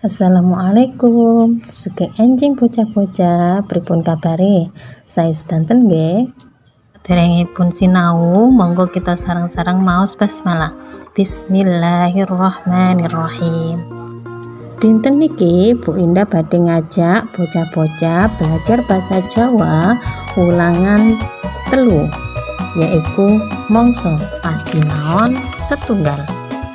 Assalamualaikum, sugeng enjing bocah-bocah, pripun kabare? Saya sedanten nggih. Derengipun sinau, monggo kita sareng-sareng maos basmalah. Bismillahirrahmanirrahim. Dinten niki Bu Indah badhe ngajak bocah-bocah belajar bahasa Jawa ulangan telu, yaitu mongso pasinaon setunggal.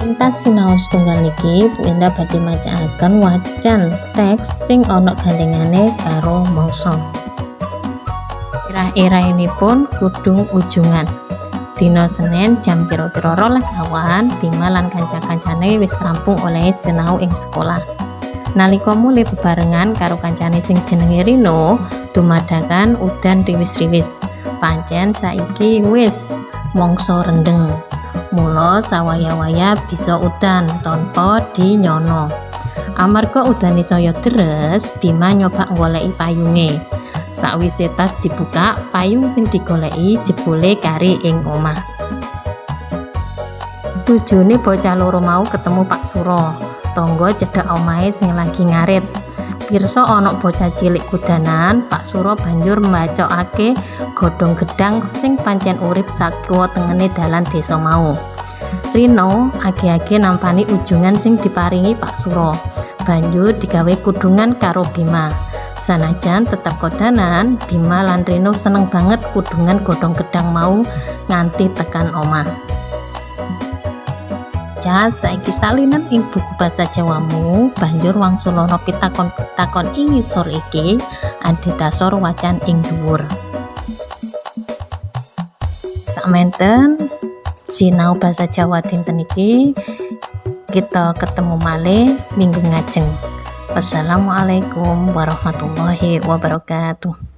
Pintas sinau setunggal niki Bu Indah badhe macaaken wacan teks sing ana gandengane karo mangsa. Irah-irainipun kudung ujungan. Dina Senin jam pira-pira 12 awan, Bima lan kanca-kancane wis rampung oleh sinau ing sekolah. Nalika mulih bebarengan karo kancane sing jenenge Rino, dumadakan udan riwis-riwis. Pancen saiki wis mangsa rendeng. Mula sawaya-waya bisa udan tanpa dinyono. Amarga udane saya deres, Bima nyoba goleki payunge. Sakwise tas dibuka, payung sing digoleki jebule kari ing omah. Tujune bocah loro mau ketemu Pak Suro, tangga cedhak omahe sing lagi ngarit. Pirsa ana bocah cilik kudanan, Pak Suro banjur mbacokake godhong gedang sing pancen urip sakiwa tengene dalan desa mau. Rino age-age nampani ujungan sing diparingi Pak Suro, banjur digawe kudungan karo Bima. Sanajan tetap kodanan, Bima lan Rino seneng banget kudungan godhong gedang mau nganti tekan omah. Saiki salinan ing buku basa Jawamu, banjur wangsulana pitakon-pitakon ing ngisor iki adhedhasar wacan ing dhuwur. Sakmenten sinau basa Jawa dinten iki, kita ketemu malih minggu ngajeng. Wassalamualaikum warahmatullahi wabarakatuh.